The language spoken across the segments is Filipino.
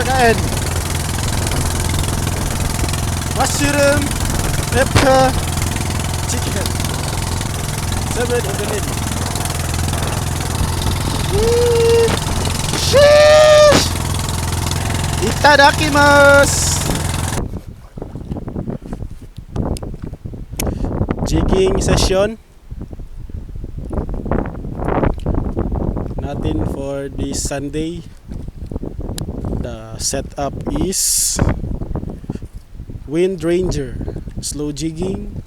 kain. Mushroom pepper chicken. 7-Eleven. Sheesh! Itadakimasu! Jigging session natin for this Sunday. The setup is Wind Ranger slow jigging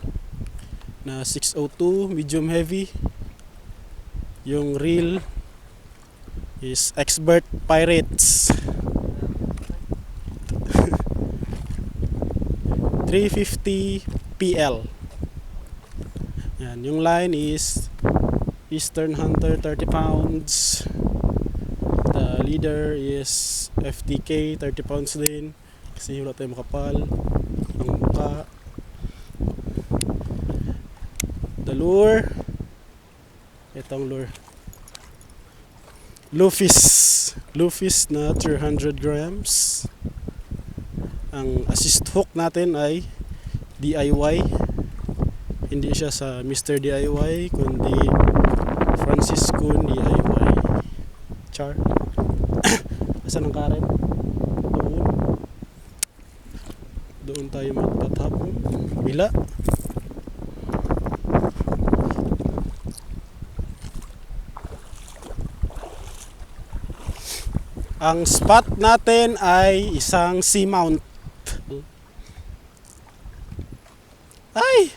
na 602 medium heavy. Yung reel is Expert Pirates 350 PL. Yan, yung line is Eastern Hunter 30 pounds. The leader is FTK 30 pounds din kasi wala tayong makapal ang muka. The lure, itong lure Lufis na 300 grams. Ang assist hook natin ay DIY, hindi siya sa Mr. DIY kundi Francis Kuhn DIY. Char. Asan ang Karen? Doon tayo magtatap. Bila. Ang spot natin ay isang seamount. Ay!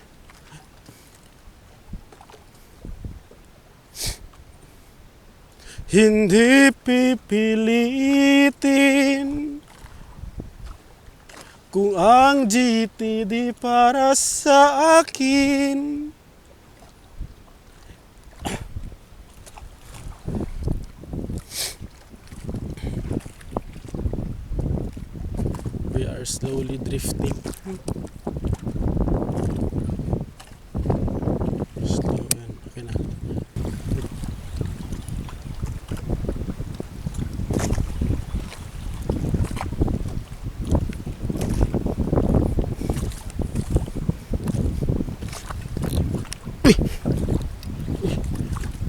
Hindi pipilitin kung ang GTD para sa akin. We are slowly drifting. Slow yan. Okay na.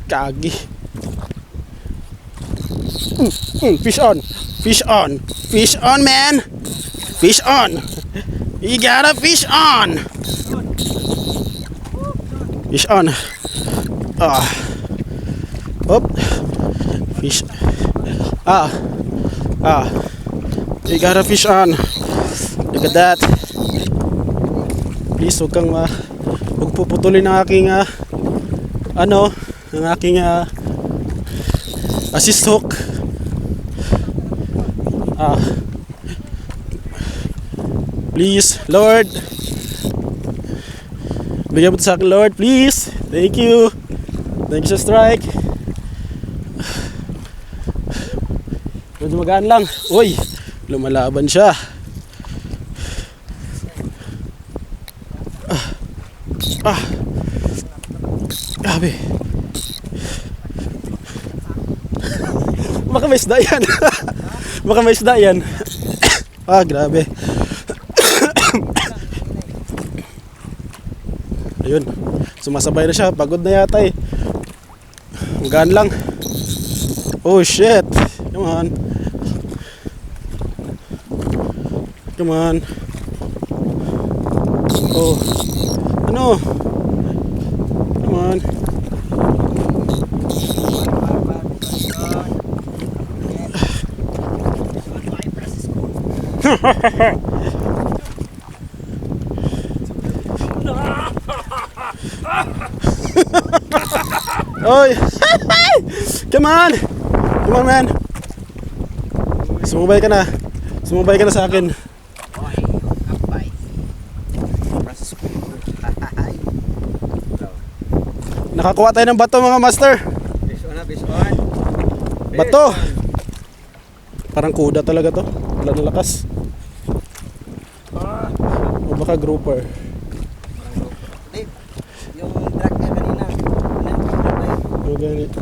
Kagi. Fish on. Fish on. Fish on, man. Fish on. You gotta fish on. Fish on. Up. Fish. You gotta fish on. Look at that. Please, huwag kang huwag puputulin ng aking ang aking assist hook. Please, Lord. Bigyan mo ito sa akin, Lord, please. Thank you. Thank you sa strike. Medyo magaan lang. Uy, lumalaban siya. Grabe. Baka may isda yan. Baka may isda yan. Grabe. Ayun. Sumasabay na siya. Pagod na yata eh. Magaan lang. Oh shit. Come on. Come on. Oh. Ano? Come on. Oy. Come on. Come on, man. Sumubay ka na. Sumubay ka na sa akin. Nakakuha tayo ng bato, mga master. Bato. Parang kuda talaga to. Wala na lakas. O baka grouper. Yung drag niya kanina.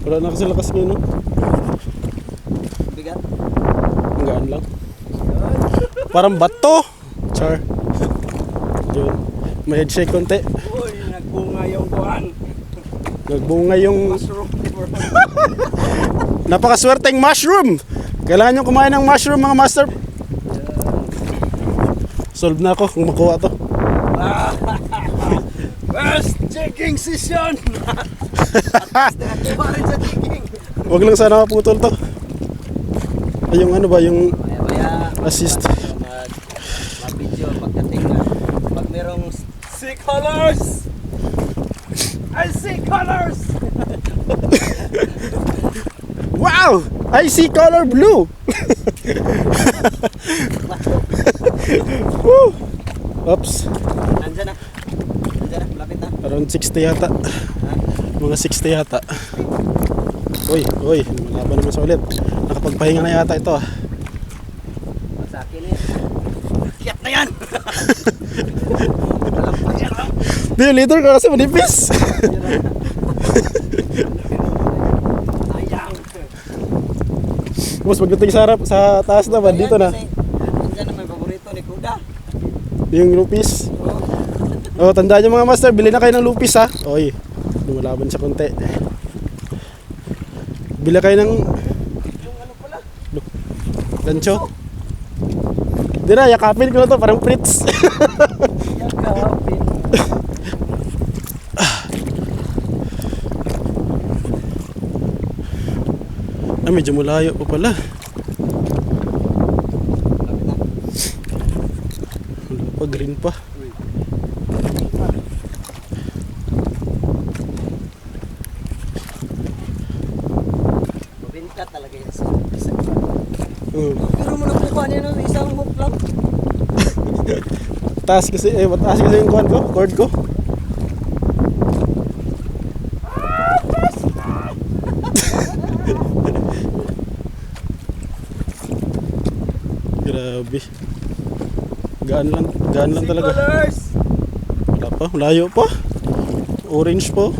Wala na kasi lakas ngayon, no? Bigat. Ang gaan lang. Parang bato. Char. Yun. May head shake konti. Uy, nagbunga yung buwan. Nagbunga yung Mushroom. napakaswerteng mushroom. Kailangan nyo kumain ng mushroom mga master. Solve na ako kung makuha to. First checking session! Nakatuwa rin sa checking. Huwag lang sana maputol to. Ay, yung ano ba, yung Maya-maya, assist. mag-video pagdating na. Pag merong see colors! I see colors! Wow! I see color blue! Woo! Oops. Nandyan na. Nandyan na, malapit na. Around 60 yata. Ha? Mga 60 yata. Uy, malaban naman sa ulit. Nakapagpahinga na yata ito ah. Sa akin eh. Kiyat na yan! Walang pa yan, ah. Di, leader ka kasi manipis. Ayang! Boss, pagdating sa harap, sa taas naman, dito na. Nandyan na may paborito ni Kuda. Yung lupis. Oh, tandaan nyo mga master, bili na kayo ng lupis ha. Oy, lumalaban sa konti. Bili kayo ng Yung ano pala? gancho. Di na, yakapin ko na to, parang Fritz. Yakapin. Ah, medyo malayo pa pala. Wala pa, green pa. Mabinta talaga yan. Hmm. Pero mo nakuha niya no, isang hook lang. Taas kasi, mataas kasi yung kuhan ko, cord ko. Grabe. Gaan lang talaga. Colors! Wala pa, malayo pa. Orange po.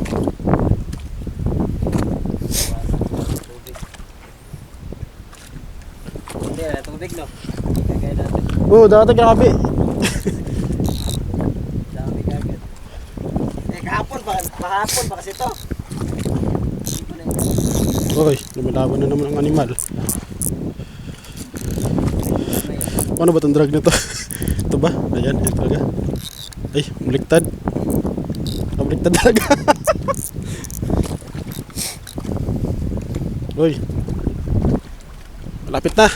Hindi na, tubig no. Kagaya natin. Oh, dati grabe. Dami kagad. Kahapon pa kasi to. Oy, lumalaban na naman ang animal. Ano ba itong drag na to? Ito ba? Ayan, ito talaga. Ay, baliktad. Baliktad talaga. Uy. Malapit na.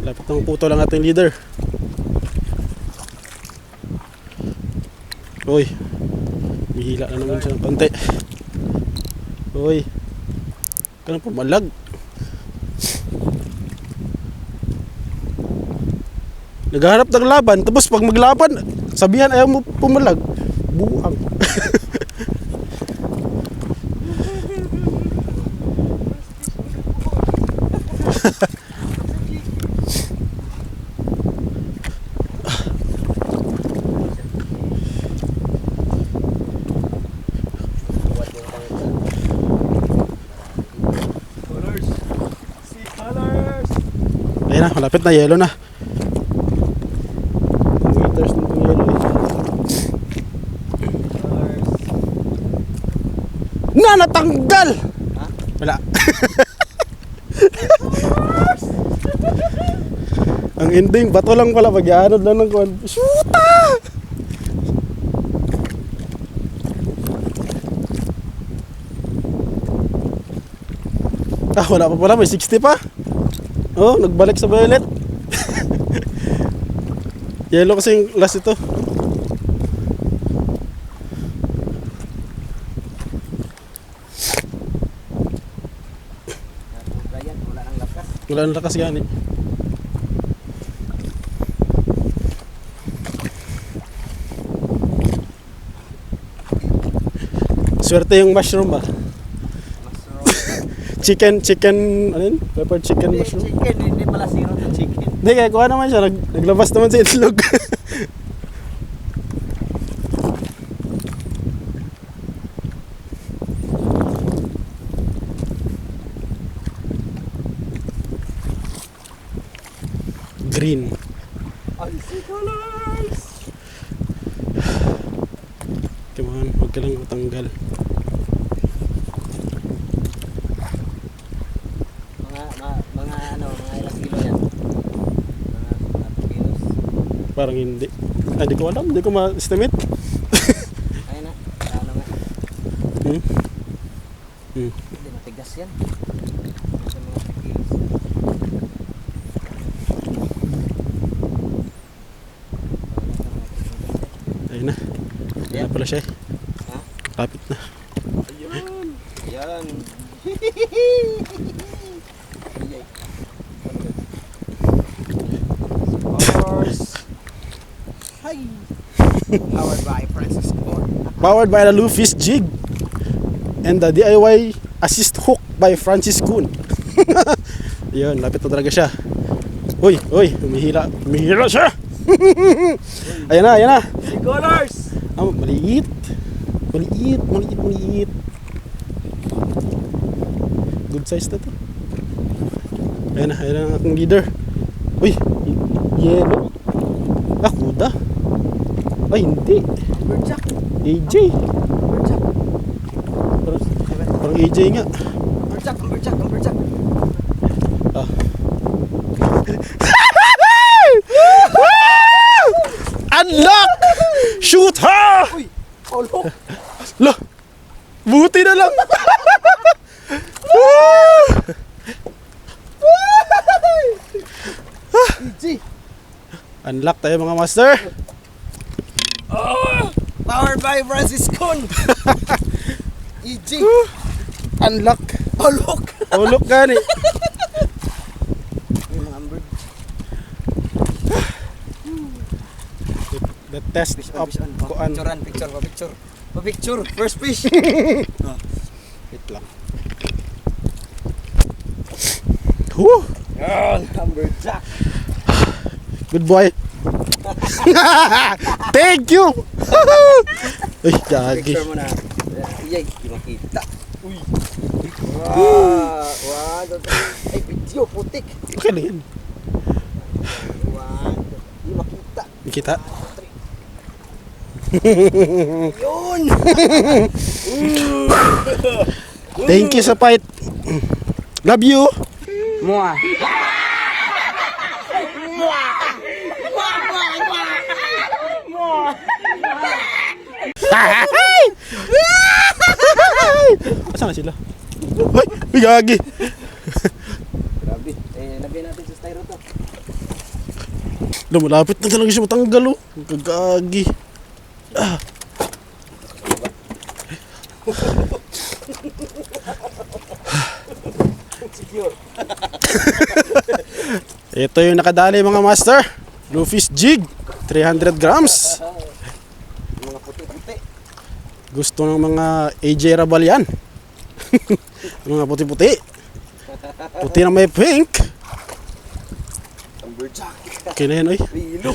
Lapit na puto lang ating leader. Uy. Bihila na naman siya ng konti. Uy. Ganun pumalag. Naghahanap ng laban, tapos pag maglaban, sabihan ayaw mo pumalag. Buang. Colors. See colors. Ayun na, malapit na, yellow na. Meters na itong yellow eh. Colors. Na, natanggal! Ha? Wala. Ang ending, bato lang pala, pag-ianod lang ng kuwan. Shoota! Ah, wala pa pala, may 60 pa. Oh, nagbalik sa violet. Yellow kasi yung last ito. Ayan, wala nang lakas. Wala nang lakas gani. Swerte yung mushroom ba? Mushroom. Chicken, ano yun? Pepper chicken Hindi, mushroom? chicken, hindi pala zero to chicken. Hindi, kaya kuha naman siya. Naglabas naman sa itlog. green. Fancy colors! Come on, huwag ka lang matanggal. Mga ilang kilo yan? Mga 2 kilos. Parang hindi. Ay, di ko alam. Di ko ma-estimate. Ayun na. Ano nga? Hmm? Hmm. Hindi, matigas yan. Sa mga 3 kilos. Ayun na. Ayun na pala siya. Ha? Kapit na. Ayun! Yan! Horse! Hi! Powered by Francis Ford. Powered by the Luffy's jig. And the DIY assist hook by Francis Kuhn. Yun, lapit na talaga siya. Uy, humihila. Humihila siya. Ayan na, ayan na. Si Colors! Ah, maliit. Maliit. Good size na to. Ayan na ang aking leader. Uy, yellow. Ah, kuda. Ay, hindi. Berjack! AJ. Berjack! Parang AJ nga. Berjack! Ah. Unlock! Shoot her! Uy! Oh, look! Lah! Buti na lang! EG! Unlock tayo mga master! Oh! Powered by Francis Kuhn! EG! Unlock! Oh, look! Oh, look gani! Yung mga bird. The test of kuan. Picture. First fish. Wait lang. Whew! Yan, lumberjack. Good boy! Thank you! Uy, gagi. Picture mo na. Yay, di makita. Uy. Wow. Ay, video, putik. Okay na yun. Wow. Di makita. Kita? Yun. Thank you sa fight. Love you! Mua. Asan na sila? Hoy! Uy, gagi! Grabe. Lagay natin sa styro to. Lumalapit na talaga siya matanggal oh. Gagi. Secure. Ito yung nakadali mga master. Luffy's jig. 300 grams. Mga puti-puti. Gusto ng mga AJ Rabal yan. Mga puti-puti. Puti na may pink. Lumberjack. Okay na yan oy. Lilo.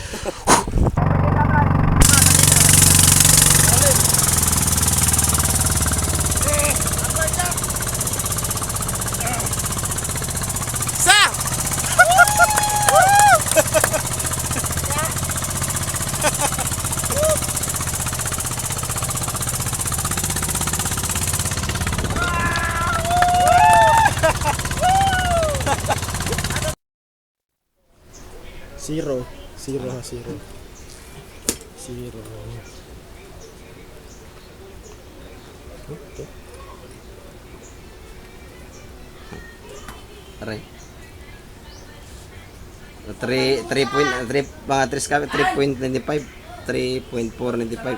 Zero. Okay. Aray. 3.95 3.495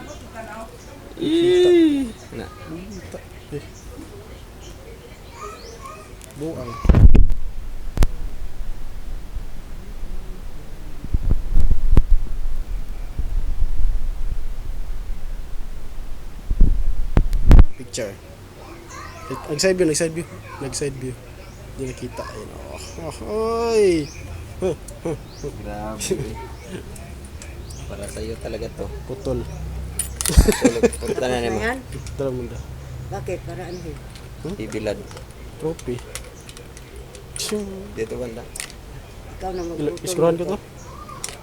na. Buang. Picture. Nag-side view. Hindi nakita. Ayun oh. Ahoy! Grabe. Para sa'yo talaga to. Putol. Punta na naman. Ayan. Dala mo na. Bakit? Para ano yun? Bibilad. Trophy. Shoo. Dito banda. Ikaw na Iskurahan ko to.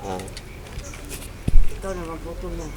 Ah. Ito naman putol mo.